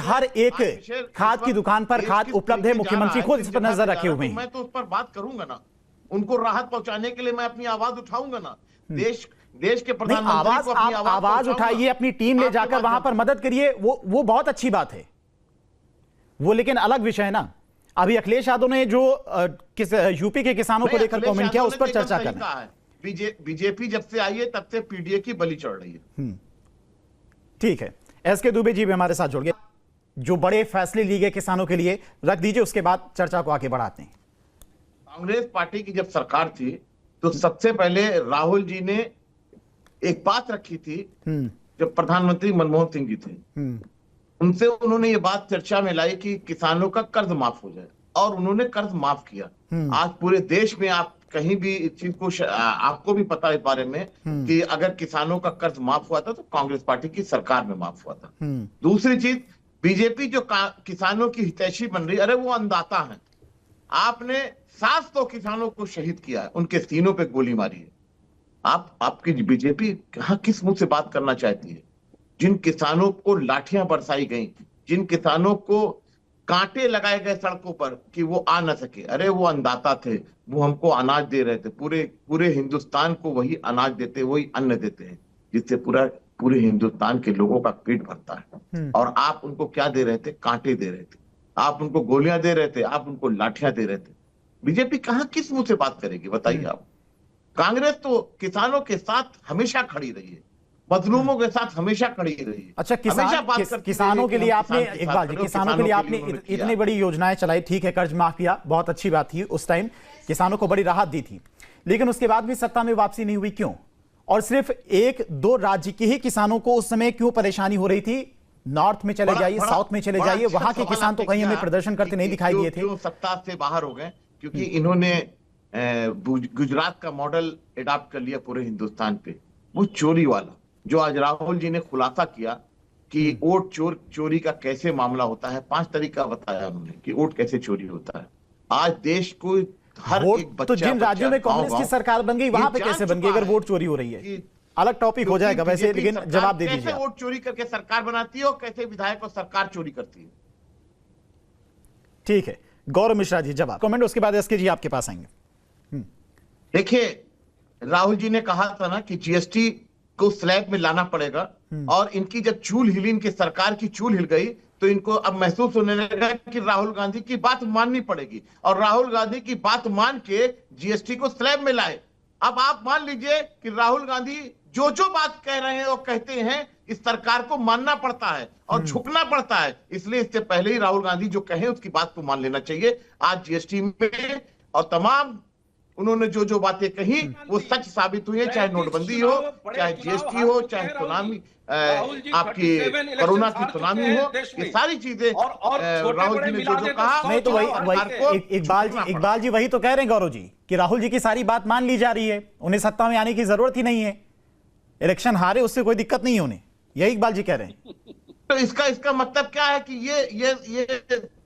हर एक खाद की दुकान पर खाद उपलब्ध है, मुख्यमंत्री खुद इस पर नजर रखे हुए हैं। मैं तो उस पर बात करूंगा ना, उनको राहत पहुंचाने के लिए मैं अपनी आवाज उठाऊंगा ना। देश के प्रधानमंत्री को अपनी आवाज उठाइए, अपनी टीम ले जाकर वहां पर मदद करिए, वो बहुत अच्छी बात है वो, लेकिन अलग विषय है ना। अभी अखिलेश यादव ने जो यूपी के किसानों को लेकर कमेंट किया, उस पर चर्चा करना है। बीजेपी जब से आई है तब से पीडीए की बलि चढ़ रही है। ठीक है, एसके दुबे जी भी हमारे साथ जुड़ गए। जो बड़े फैसले लिए गए किसानों के लिए रख दीजिए, उसके बाद चर्चा को आगे बढ़ाते हैं। कांग्रेस पार्टी की जब सरकार थी तो सबसे पहले राहुल जी ने एक बात रखी थी, जब प्रधानमंत्री मनमोहन सिंह जी थे उनसे उन्होंने ये बात चर्चा में लाई कि किसानों का कर्ज माफ हो जाए, और उन्होंने कर्ज माफ किया। आज पूरे देश में आप कहीं भी इस चीज को आपको भी पता है इस बारे में कि अगर किसानों का कर्ज माफ हुआ था तो कांग्रेस पार्टी की सरकार में माफ हुआ था। दूसरी चीज, बीजेपी जो किसानों की हितैषी बन रही, अरे वो अन्नदाता है। आपने 700 किसानों को शहीद किया है, उनके सीनों पे गोली मारी है। आपकी बीजेपी कहां किस मुंह से बात करना चाहती है? जिन किसानों को लाठियां बरसाई गई, जिन किसानों को कांटे लगाए गए सड़कों पर कि वो आ न सके, अरे वो अन्नदाता थे, वो हमको अनाज दे रहे थे। पूरे हिंदुस्तान को वही अनाज देते, वही अन्न देते हैं जिससे पूरे हिंदुस्तान के लोगों का पेट भरता है। और आप उनको क्या दे रहे थे? कांटे दे रहे थे, आप उनको गोलियां दे रहे थे, आप उनको लाठियां दे रहे थे। बीजेपी कहां किस मुंह से बात करेगी बताइए आप? कांग्रेस तो किसानों के साथ हमेशा खड़ी रही है, मजलूमों के साथ हमेशा खड़ी रही है। अच्छा, किसानों के लिए आपने इकबाल जी, किसानों के लिए आपने इतनी बड़ी योजनाएं चलाई, ठीक है, कर्ज माफ किया, बहुत अच्छी बात थी, उस टाइम किसानों को बड़ी राहत दी थी, लेकिन उसके बाद भी सत्ता में वापसी नहीं हुई, क्यों? और सिर्फ 1-2 राज्य के ही किसानों को उस समय क्यों परेशानी हो रही थी? नॉर्थ में चले जाइए, साउथ में चले जाइए, वहां के किसान तो कहीं हमें प्रदर्शन करते नहीं दिखाई दिए थे। सत्ता से बाहर हो गए क्योंकि इन्होंने गुजरात का मॉडल एडॉप्ट कर लिया पूरे हिंदुस्तान पे। वो चोरी वाला जो आज राहुल जी ने खुलासा किया कि वोट चोरी का कैसे मामला होता है, 5 तरीका बताया उन्होंने कि वोट कैसे चोरी होता है। आज देश को हर एक बच्चा, तो जिन राज्यों में कांग्रेस की सरकार बन गई वहां पे कैसे बन गई अगर वोट चोरी हो रही है? अलग टॉपिक हो जाएगा वैसे, लेकिन जवाब दे दीजिए। कैसे वोट चोरी करके सरकार बनाती है और कैसे विधायक और सरकार चोरी करती है? ठीक है, गौरव मिश्रा जी जवाब, कमेंट, उसके बाद एसके जी आपके पास आएंगे। देखिए, राहुल जी ने कहा था ना कि जीएसटी को स्लैब में लाना पड़ेगा, और इनकी जब चूल हिली, इनकी सरकार की चूल हिल गई तो इनको अब महसूस होने लगा कि राहुल गांधी की बात माननी पड़ेगी, और राहुल गांधी की बात मान के जीएसटी को स्लैब में लाए। अब आप मान लीजिए कि राहुल गांधी जो बात कह रहे हैं और कहते हैं, इस सरकार को मानना पड़ता है और झुकना पड़ता है। इसलिए इससे पहले ही राहुल गांधी जो कहे उसकी बात को मान लेना चाहिए। आज जीएसटी में और तमाम उन्होंने जो बातें कही वो सच साबित हुई है, चाहे नोटबंदी हो, चाहे जीएसटी हो, चाहे सुनामी, आपकी कोरोना की सुनामी हो, ये सारी चीजें राहुल जी ने जो कहा। नहीं तो वही इकबाल जी वही तो कह रहे हैं गौरव जी कि राहुल जी की सारी बात मान ली जा रही है, उन्हें सत्ता में आने की जरूरत ही नहीं है, इलेक्शन हारे उससे कोई दिक्कत नहीं है उन्हें, यही इकबाल जी कह रहे हैं। तो इसका मतलब क्या है कि ये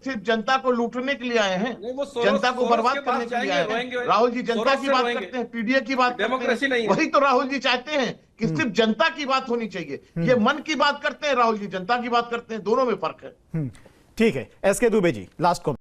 सिर्फ जनता को लूटने के लिए आए हैं, जनता को बर्बाद करने के लिए आए हैं। राहुल जी जनता की बात करते हैं, पीडीए की बात करते हैं, वही तो राहुल जी चाहते हैं कि सिर्फ जनता की बात होनी चाहिए। ये मन की बात करते हैं, राहुल जी जनता की बात करते हैं, दोनों में फर्क है। ठीक है, एसके दुबे जी लास्ट को